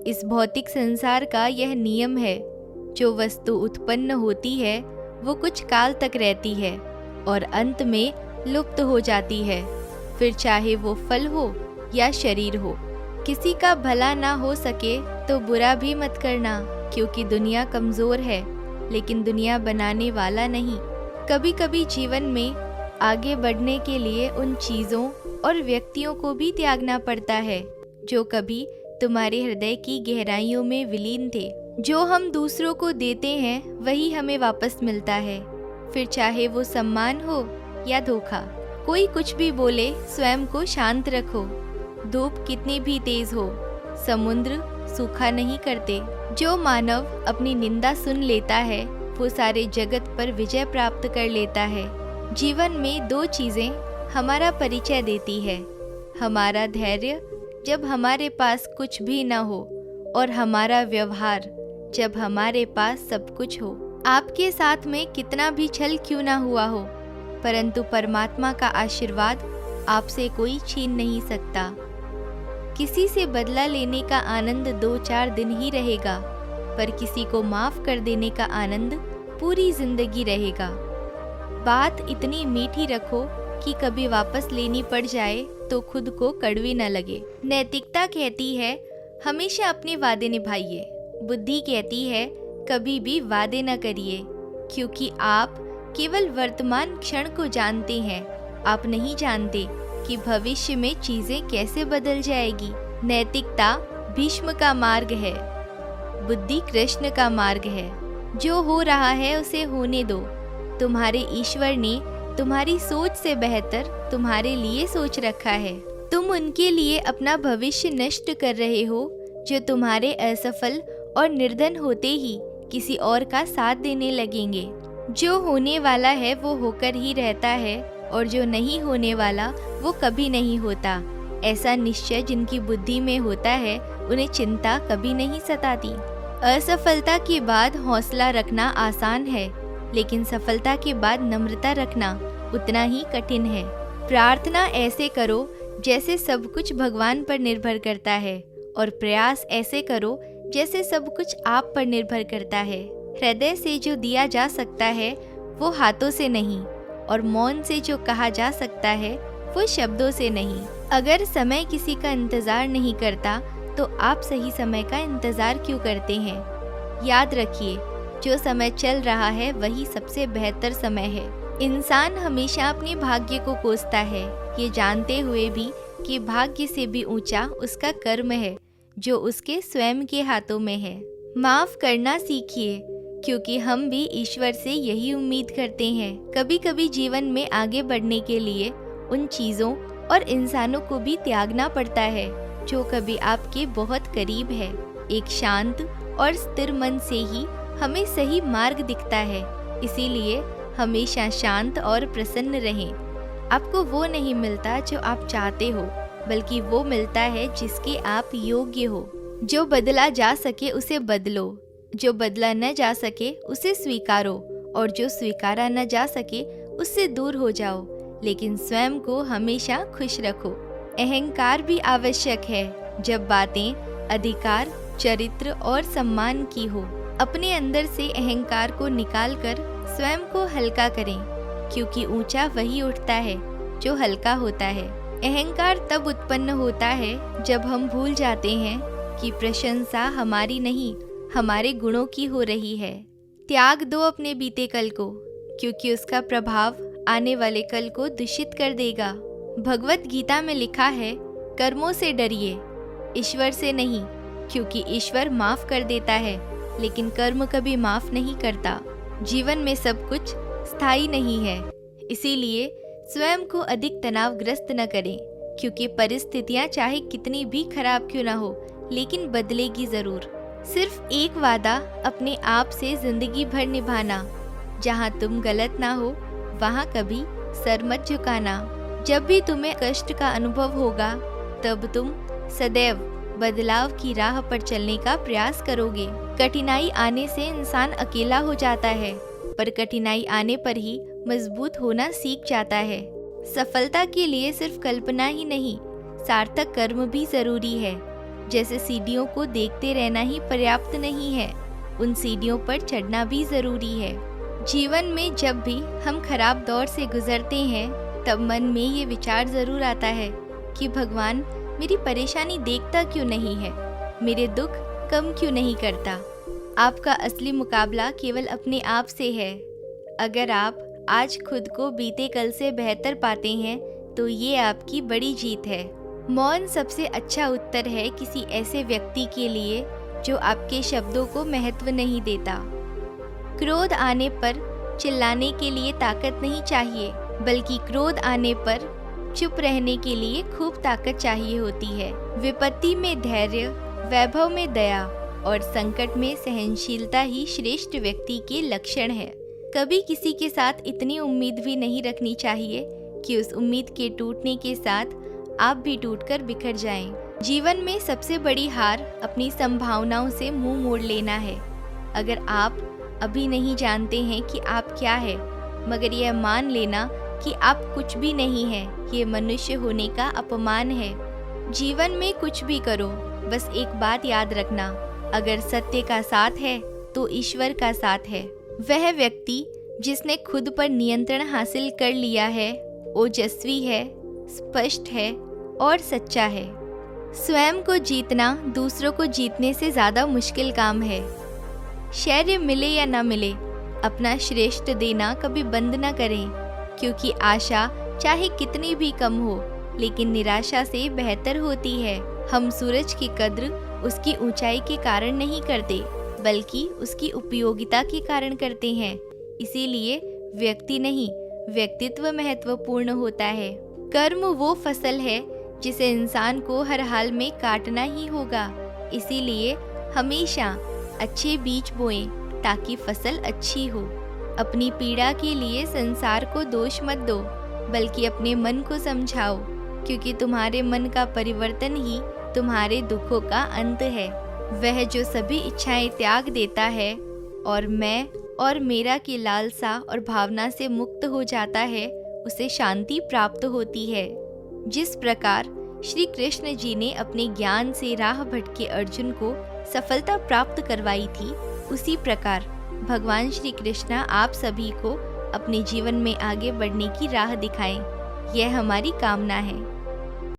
इस भौतिक संसार का यह नियम है, जो वस्तु उत्पन्न होती है वो कुछ काल तक रहती है और अंत में लुप्त हो जाती है, फिर चाहे वो फल हो या शरीर हो। किसी का भला ना हो सके तो बुरा भी मत करना, क्योंकि दुनिया कमज़ोर है लेकिन दुनिया बनाने वाला नहीं। कभी कभी जीवन में आगे बढ़ने के लिए उन चीज़ों और व्यक्तियों को भी त्यागना पड़ता है जो कभी तुम्हारे हृदय की गहराइयों में विलीन थे। जो हम दूसरों को देते हैं वही हमें वापस मिलता है, फिर चाहे वो सम्मान हो या धोखा। कोई कुछ भी बोले, स्वयं को शांत रखो। धूप कितनी भी तेज हो, समुद्र सूखा नहीं करते। जो मानव अपनी निंदा सुन लेता है वो सारे जगत पर विजय प्राप्त कर लेता है। जीवन में दो चीजें हमारा परिचय देती है, हमारा धैर्य जब हमारे पास कुछ भी न हो और हमारा व्यवहार जब हमारे पास सब कुछ हो। आपके साथ में कितना भी छल क्यों ना हुआ हो, परंतु परमात्मा का आशीर्वाद आपसे कोई छीन नहीं सकता। किसी से बदला लेने का आनंद 2-4 दिन ही रहेगा, पर किसी को माफ कर देने का आनंद पूरी जिंदगी रहेगा। बात इतनी मीठी रखो कि कभी वापस लेनी पड़ जाए तो खुद को कड़वी न लगे। नैतिकता कहती है हमेशा अपने वादे निभाइए। बुद्धि कहती है कभी भी वादे न करिए, क्योंकि आप केवल वर्तमान क्षण को जानते हैं। आप नहीं जानते कि भविष्य में चीजें कैसे बदल जाएगी। नैतिकता भीष्म का मार्ग है, बुद्धि कृष्ण का मार्ग है। जो हो रहा है उसे होने दो। तुम्हारे ईश्वर ने तुम्हारी सोच से बेहतर तुम्हारे लिए सोच रखा है। तुम उनके लिए अपना भविष्य नष्ट कर रहे हो, जो तुम्हारे असफल और निर्धन होते ही किसी और का साथ देने लगेंगे। जो होने वाला है वो होकर ही रहता है, और जो नहीं होने वाला वो कभी नहीं होता। ऐसा निश्चय जिनकी बुद्धि में होता है उन्हें चिंता कभी नहीं सताती। असफलता के बाद हौसला रखना आसान है, लेकिन सफलता के बाद नम्रता रखना उतना ही कठिन है। प्रार्थना ऐसे करो जैसे सब कुछ भगवान पर निर्भर करता है, और प्रयास ऐसे करो जैसे सब कुछ आप पर निर्भर करता है। हृदय से जो दिया जा सकता है वो हाथों से नहीं, और मौन से जो कहा जा सकता है वो शब्दों से नहीं। अगर समय किसी का इंतजार नहीं करता तो आप सही समय का इंतजार क्यों करते हैं? याद रखिए, जो समय चल रहा है वही सबसे बेहतर समय है। इंसान हमेशा अपने भाग्य को कोसता है, ये जानते हुए भी कि भाग्य से भी ऊंचा उसका कर्म है, जो उसके स्वयं के हाथों में है। माफ करना सीखिए, क्योंकि हम भी ईश्वर से यही उम्मीद करते हैं। कभी कभी जीवन में आगे बढ़ने के लिए उन चीज़ों और इंसानों को भी त्यागना पड़ता है जो कभी आपके बहुत करीब है। एक शांत और स्थिर मन से ही हमें सही मार्ग दिखता है, इसीलिए हमेशा शांत और प्रसन्न रहें। आपको वो नहीं मिलता जो आप चाहते हो, बल्कि वो मिलता है जिसके आप योग्य हो। जो बदला जा सके उसे बदलो, जो बदला न जा सके उसे स्वीकारो, और जो स्वीकारा न जा सके उससे दूर हो जाओ, लेकिन स्वयं को हमेशा खुश रखो। अहंकार भी आवश्यक है जब बातें अधिकार, चरित्र और सम्मान की हो। अपने अंदर से अहंकार को निकालकर स्वयं को हल्का करें, क्योंकि ऊंचा वही उठता है जो हल्का होता है। अहंकार तब उत्पन्न होता है जब हम भूल जाते हैं कि प्रशंसा हमारी नहीं, हमारे गुणों की हो रही है। त्याग दो अपने बीते कल को, क्योंकि उसका प्रभाव आने वाले कल को दूषित कर देगा। भगवत गीता में लिखा है, कर्मों से डरिए, ईश्वर से नहीं, क्योंकि ईश्वर माफ कर देता है, लेकिन कर्म कभी माफ नहीं करता। जीवन में सब कुछ स्थायी नहीं है, इसीलिए स्वयं को अधिक तनावग्रस्त न करें, क्योंकि परिस्थितियां चाहे कितनी भी खराब क्यों ना हो, लेकिन बदलेगी जरूर। सिर्फ एक वादा अपने आप से जिंदगी भर निभाना, जहाँ तुम गलत ना हो वहाँ कभी सर मत झुकाना। जब भी तुम्हें कष्ट का अनुभव होगा तब तुम सदैव बदलाव की राह पर चलने का प्रयास करोगे। कठिनाई आने से इंसान अकेला हो जाता है, पर कठिनाई आने पर ही मजबूत होना सीख जाता है। सफलता के लिए सिर्फ कल्पना ही नहीं, सार्थक कर्म भी जरूरी है। जैसे सीढ़ियों को देखते रहना ही पर्याप्त नहीं है, उन सीढ़ियों पर चढ़ना भी जरूरी है। जीवन में जब भी हम खराब दौर से गुजरते हैं, तब मन में ये विचार जरूर आता है कि भगवान मेरी परेशानी देखता क्यों नहीं है, मेरे दुख कम क्यों नहीं करता। आपका असली मुकाबला केवल अपने आप से है। अगर आप आज खुद को बीते कल से बेहतर पाते हैं तो ये आपकी बड़ी जीत है। मौन सबसे अच्छा उत्तर है किसी ऐसे व्यक्ति के लिए जो आपके शब्दों को महत्व नहीं देता। क्रोध आने पर चिल्लाने के लिए ताकत नहीं चाहिए, बल्कि क्रोध आने पर चुप रहने के लिए खूब ताकत चाहिए होती है। विपत्ति में धैर्य, वैभव में दया और संकट में सहनशीलता ही श्रेष्ठ व्यक्ति के लक्षण है। कभी किसी के साथ इतनी उम्मीद भी नहीं रखनी चाहिए कि उस उम्मीद के टूटने के साथ आप भी टूटकर बिखर जाएं। जीवन में सबसे बड़ी हार अपनी संभावनाओं से मुंह मोड़ लेना है। अगर आप अभी नहीं जानते हैं कि आप क्या है, मगर यह मान लेना कि आप कुछ भी नहीं है, ये मनुष्य होने का अपमान है। जीवन में कुछ भी करो, बस एक बात याद रखना, अगर सत्य का साथ है तो ईश्वर का साथ है। वह व्यक्ति जिसने खुद पर नियंत्रण हासिल कर लिया है, ओजस्वी है, स्पष्ट है और सच्चा है। स्वयं को जीतना दूसरों को जीतने से ज्यादा मुश्किल काम है। शौर्य मिले या न मिले, अपना श्रेष्ठ देना कभी बंद न करें, क्योंकि आशा चाहे कितनी भी कम हो, लेकिन निराशा से बेहतर होती है। हम सूरज की कद्र उसकी ऊंचाई के कारण नहीं करते, बल्कि उसकी उपयोगिता के कारण करते हैं। इसीलिए व्यक्ति नहीं, व्यक्तित्व महत्वपूर्ण होता है। कर्म वो फसल है जिसे इंसान को हर हाल में काटना ही होगा। इसीलिए हमेशा अच्छे बीज बोएं ताकि फसल अच्छी हो। अपनी पीड़ा के लिए संसार को दोष मत दो, बल्कि अपने मन को समझाओ, क्योंकि तुम्हारे मन का परिवर्तन ही तुम्हारे दुखों का अंत है। वह जो सभी इच्छाएं त्याग देता है और मैं और मेरा की लालसा और भावना से मुक्त हो जाता है, उसे शांति प्राप्त होती है। जिस प्रकार श्री कृष्ण जी ने अपने ज्ञान से राह भटके अर्जुन को सफलता प्राप्त करवाई थी, उसी प्रकार भगवान श्री कृष्ण आप सभी को अपने जीवन में आगे बढ़ने की राह दिखाएं। यह हमारी कामना है।